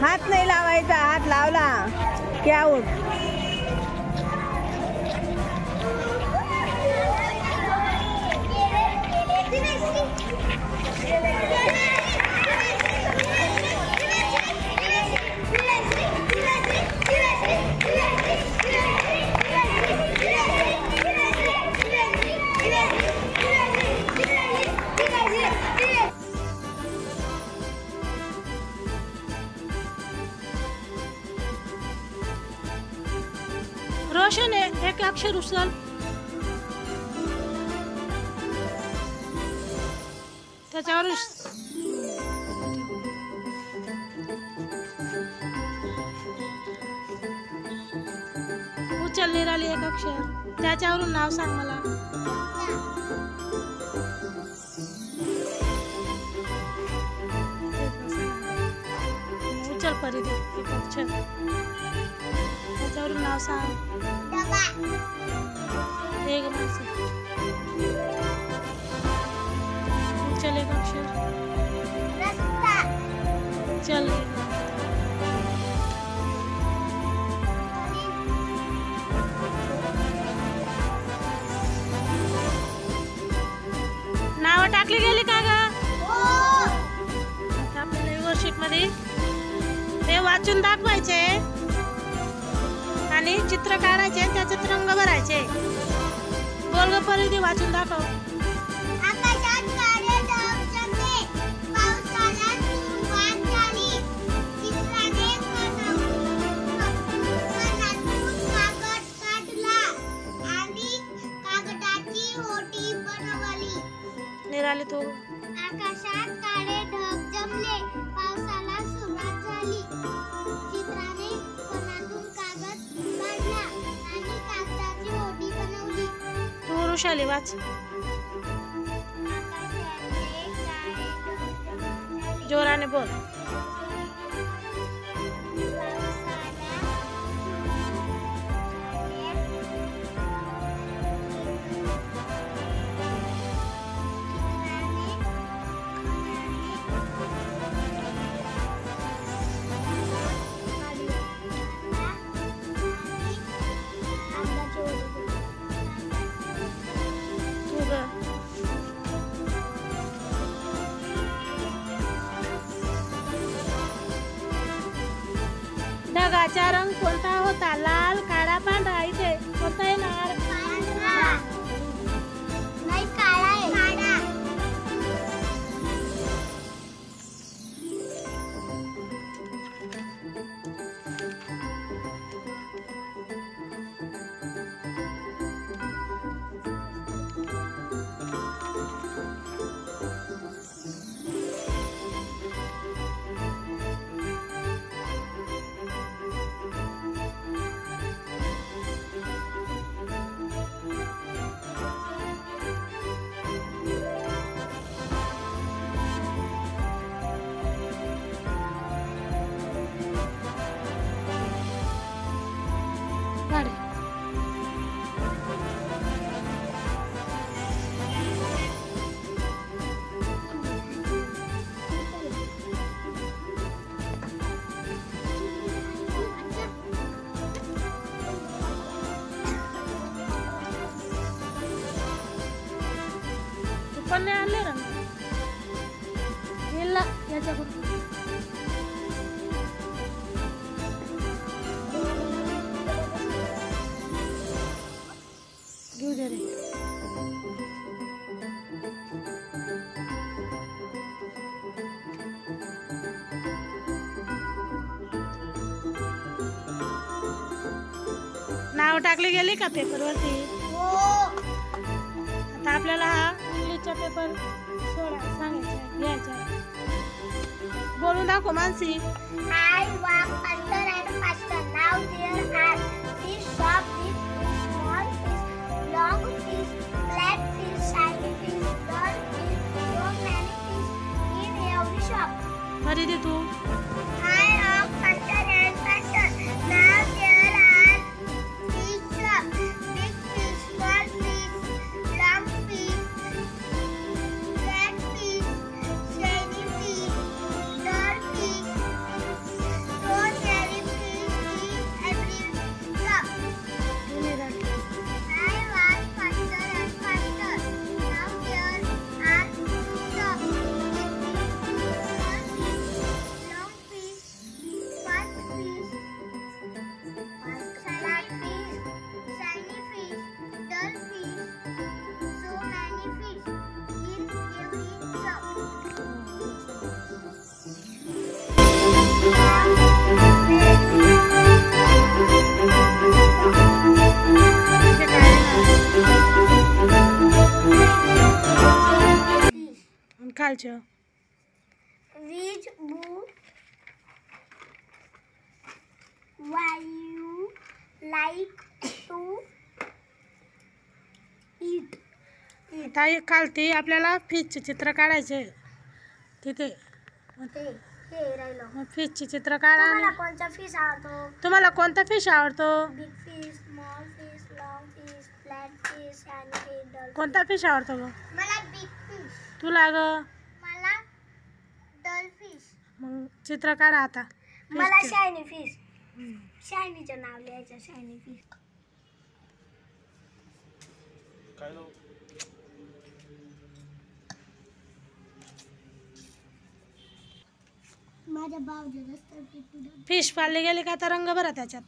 हात नाही लावायचा, हात लावला की आऊट. रोशन एक अक्षर उचल. त्याच्यावर उचल. निराली एक अक्षर, त्याच्यावरून नाव सांग मला. उचल परिधी एक अक्षर, त्याच्यावरून नाव सांग. एक माणसं उचल एक अक्षर. चल नाव टाकली गेली का ग? आता आपल्याला वर्कशीट मध्ये ते वाचून दाखवायचे आणि चित्र काढायचे, त्याच्यात रंग भरायचे. बोल ग परिधी, वाचून दाखव. आकाशात काळे ढग जमले, पावसाला सुरुवात झाली, चित्राने कणातून कागद काढला आणि कागदाची होडी बनवली. निराली तू. आकाशात काळे ढग जमले, पावसाला सुरुवात झाली, चित्राने कणातून कागद काढला आणि कागदाची होडी बनवली. तू वृषाली वाच. जोराने बोल. ढगाचा रंग कोणता होता? लाल, काळा, पांढरा. इथे कोणता येणार? पांढरा. नाही, काळा आहे. काळा. गाडी. तू पण नाही आणले रंग? येला याच्याकडून. घेऊ दे रे. नाव टाकली गेली का पेपरवरती? आता आपल्याला हा इंग्लिशचा पेपर सांगायचा घ्यायचा. बोलून दाखव Mansi. I walk faster and faster. Now there are fish, sharp fish, small fish, long fish, flat fish, shiny fish, dull fish, so many fish in every shop. Paridhi Tu. I walk faster and faster. Now there are fish, big fish, small fish, long fish, flat fish, shiny fish, dull fish, काढायचं? Which book you like to eat? ताई खालती आपल्याला फिशचे चित्र काढायचे तिथे. हे राहिलं. मग फिशचे चित्र काढा. तुम्हाला कोणता फिश आवडतो? तुम्हाला कोणता फिश आवडतो? Big fish, small fish, long fish, flat fish आणि डॉल्फिन. कोणता फिश आवडतो ग? मला बिग फिश. तुला ग? मला डॉल्फिश. मग चित्र काढा आता. मला फिशचे. Shiny fish. शायनीचं नाव लिहायचं. Shiny fish. माझ्या भाऊजी रस्त्यावर फिश पाळले गेले का आता रंग भरा त्याच्यात.